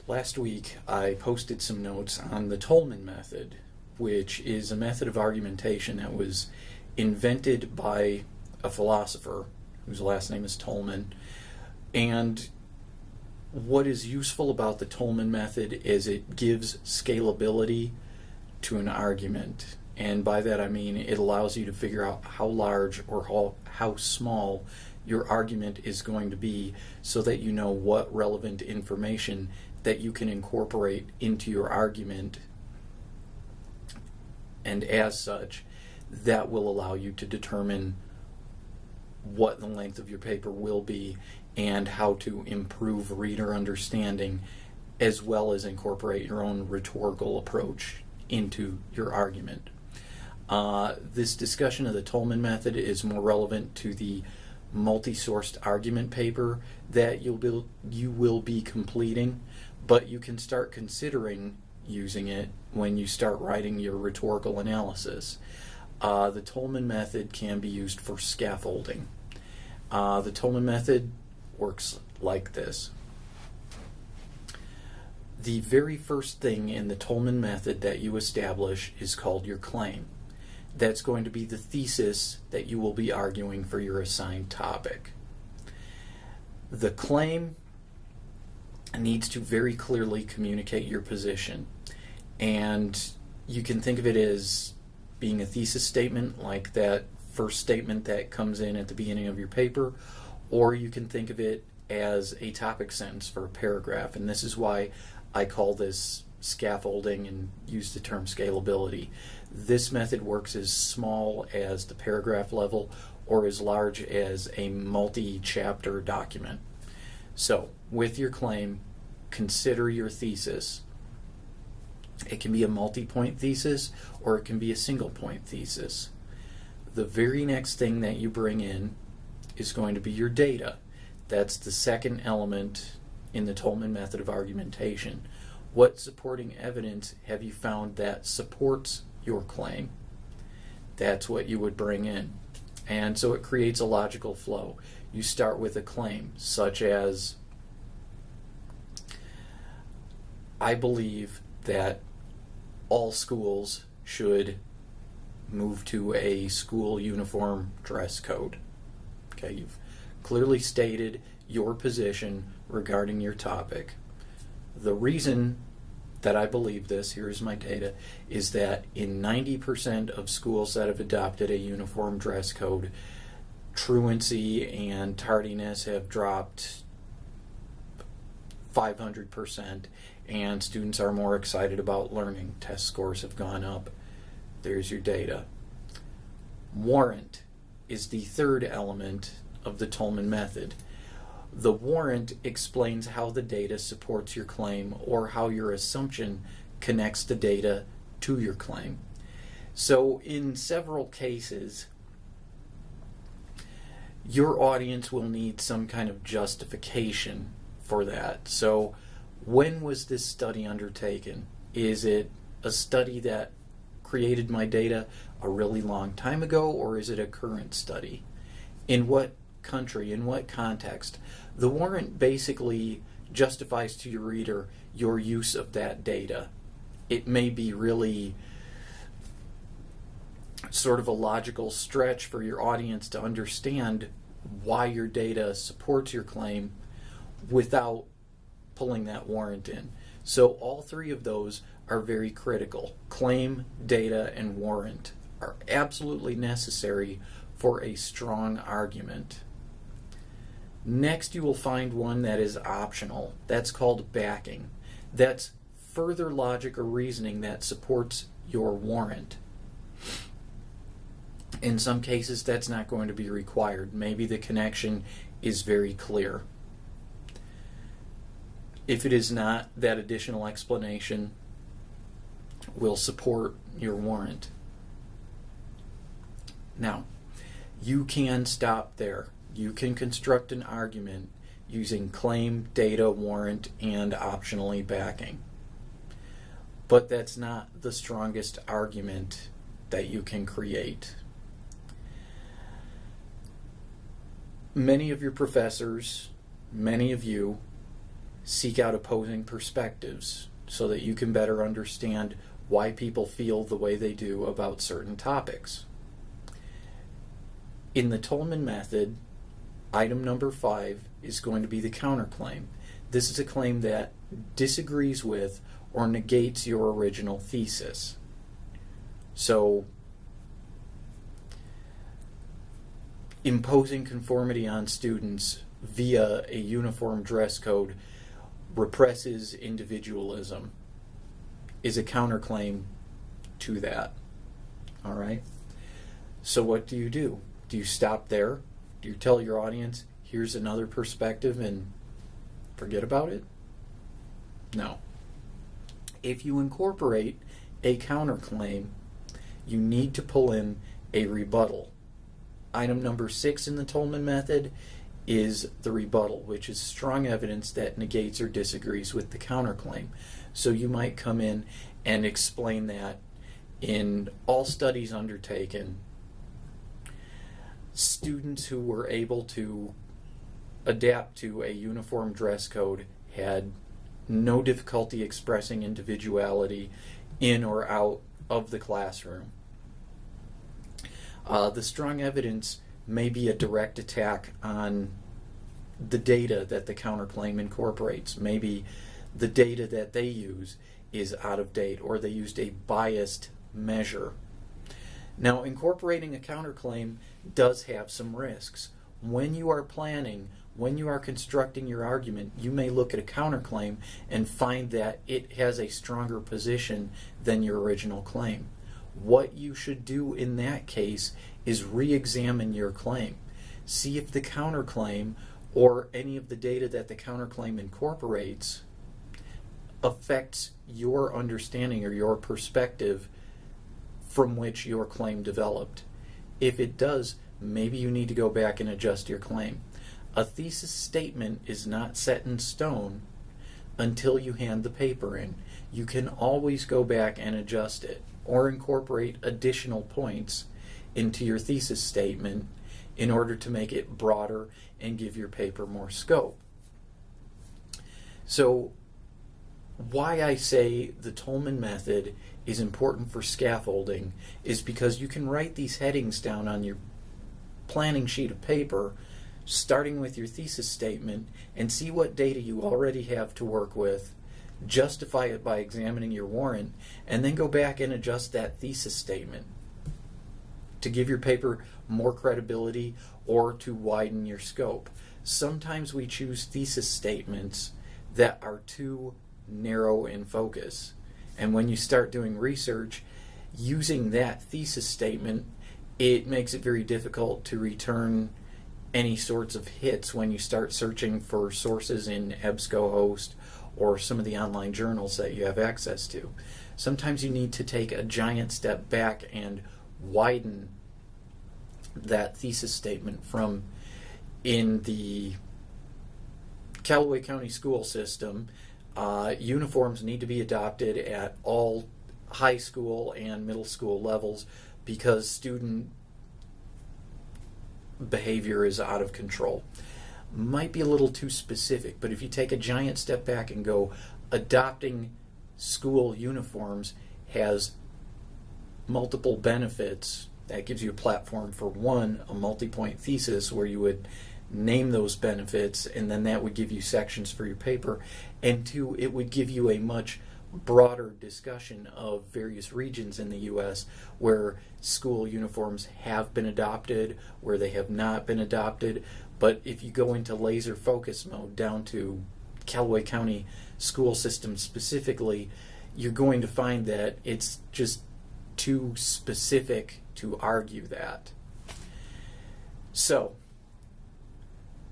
Last week I posted some notes on the Toulmin Method, which is a method of argumentation that was invented by a philosopher whose last name is Toulmin. And what is useful about the Toulmin Method is it gives scalability to an argument. And by that I mean it allows you to figure out how large or how small your argument is going to be so that you know what relevant information that you can incorporate into your argument, and as such that will allow you to determine what the length of your paper will be and how to improve reader understanding, as well as incorporate your own rhetorical approach into your argument. This discussion of the Toulmin Method is more relevant to the multi-sourced argument paper that you will be completing, but you can start considering using it when you start writing your rhetorical analysis. The Toulmin Method can be used for scaffolding. The Toulmin Method works like this. The very first thing in the Toulmin Method that you establish is called your claim. That's going to be the thesis that you will be arguing for your assigned topic. The claim needs to very clearly communicate your position, and you can think of it as being a thesis statement, like that first statement that comes in at the beginning of your paper, or you can think of it as a topic sentence for a paragraph, and this is why I call this scaffolding and use the term scalability. This method works as small as the paragraph level or as large as a multi-chapter document. So, with your claim, consider your thesis. It can be a multi-point thesis or it can be a single-point thesis. The very next thing that you bring in is going to be your data. That's the second element in the Toulmin Method of argumentation. What supporting evidence have you found that supports your claim? That's what you would bring in. And so it creates a logical flow. You start with a claim, such as, I believe that all schools should move to a school uniform dress code. Okay, you've clearly stated your position regarding your topic. The reason that I believe this, here's my data, is that in 90% of schools that have adopted a uniform dress code, truancy and tardiness have dropped 500%, and students are more excited about learning. Test scores have gone up. There's your data. Warrant is the third element of the Toulmin Method. The warrant explains how the data supports your claim or how your assumption connects the data to your claim. So in several cases, your audience will need some kind of justification for that. So when was this study undertaken? Is it a study that created my data a really long time ago, or is it a current study? In what country, in what context? The warrant basically justifies to your reader your use of that data. It may be really sort of a logical stretch for your audience to understand why your data supports your claim without pulling that warrant in. So all three of those are very critical. Claim, data, and warrant are absolutely necessary for a strong argument. Next, you will find one that is optional. That's called backing. That's further logic or reasoning that supports your warrant. In some cases, that's not going to be required. Maybe the connection is very clear. If it is not, that additional explanation will support your warrant. Now, you can stop there. You can construct an argument using claim, data, warrant, and optionally backing. But that's not the strongest argument that you can create. Many of your professors, many of you, Seek out opposing perspectives so that you can better understand why people feel the way they do about certain topics. In the Toulmin Method, item number 5 is going to be the counterclaim. This is a claim that disagrees with or negates your original thesis. So, imposing conformity on students via a uniform dress code represses individualism is a counterclaim to that. All right? So what do you do? Do you stop there? Do you tell your audience, here's another perspective, and forget about it? No. If you incorporate a counterclaim, you need to pull in a rebuttal. Item number 6 in the Toulmin Method is the rebuttal, which is strong evidence that negates or disagrees with the counterclaim. So you might come in and explain that in all studies undertaken, students who were able to adapt to a uniform dress code had no difficulty expressing individuality in or out of the classroom. The strong evidence may be a direct attack on the data that the counterclaim incorporates. Maybe the data that they use is out of date, or they used a biased measure. Now, incorporating a counterclaim does have some risks. When you are planning, when you are constructing your argument, you may look at a counterclaim and find that it has a stronger position than your original claim. What you should do in that case is re-examine your claim. See if the counterclaim or any of the data that the counterclaim incorporates affects your understanding or your perspective from which your claim developed. If it does, maybe you need to go back and adjust your claim. A thesis statement is not set in stone until you hand the paper in. You can always go back and adjust it or incorporate additional points into your thesis statement in order to make it broader and give your paper more scope. So, why I say the Toulmin Method is important for scaffolding is because you can write these headings down on your planning sheet of paper, starting with your thesis statement, and see what data you already have to work with, justify it by examining your warrant, and then go back and adjust that thesis statement to give your paper more credibility or to widen your scope. Sometimes we choose thesis statements that are too narrow in focus. And when you start doing research, using that thesis statement, it makes it very difficult to return any sorts of hits when you start searching for sources in EBSCOhost or some of the online journals that you have access to. Sometimes you need to take a giant step back and widen that thesis statement. From in the Callaway County school system, uniforms need to be adopted at all high school and middle school levels because student behavior is out of control. Might be a little too specific, but if you take a giant step back and go, adopting school uniforms has multiple benefits. That gives you a platform for one, a multi-point thesis where you would name those benefits, and then that would give you sections for your paper. And two, it would give you a much broader discussion of various regions in the U.S. where school uniforms have been adopted, where they have not been adopted. But if you go into laser focus mode down to Callaway County school system specifically, you're going to find that it's just too specific to argue that. So,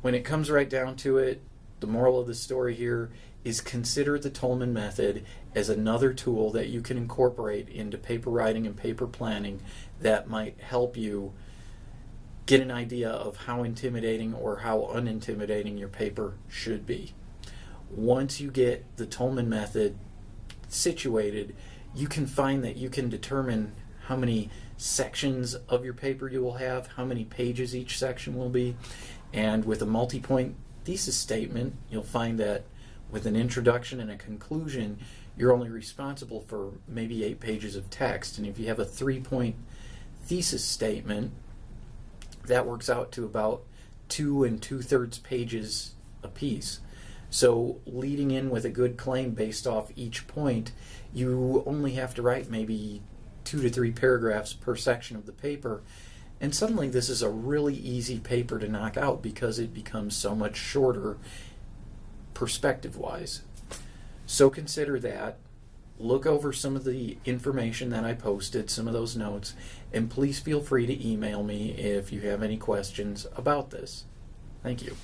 when it comes right down to it, the moral of the story here is consider the Toulmin Method as another tool that you can incorporate into paper writing and paper planning that might help you get an idea of how intimidating or how unintimidating your paper should be. Once you get the Toulmin Method situated, you can find that you can determine how many sections of your paper you will have, how many pages each section will be, and with a multi-point thesis statement, you'll find that With an introduction and a conclusion, you're only responsible for maybe 8 pages of text. And if you have a 3-point thesis statement, that works out to about 2 2/3 pages apiece. So leading in with a good claim based off each point, you only have to write maybe 2 to 3 paragraphs per section of the paper. And suddenly this is a really easy paper to knock out because it becomes so much shorter perspective-wise. So consider that. Look over some of the information that I posted, some of those notes, and please feel free to email me if you have any questions about this. Thank you.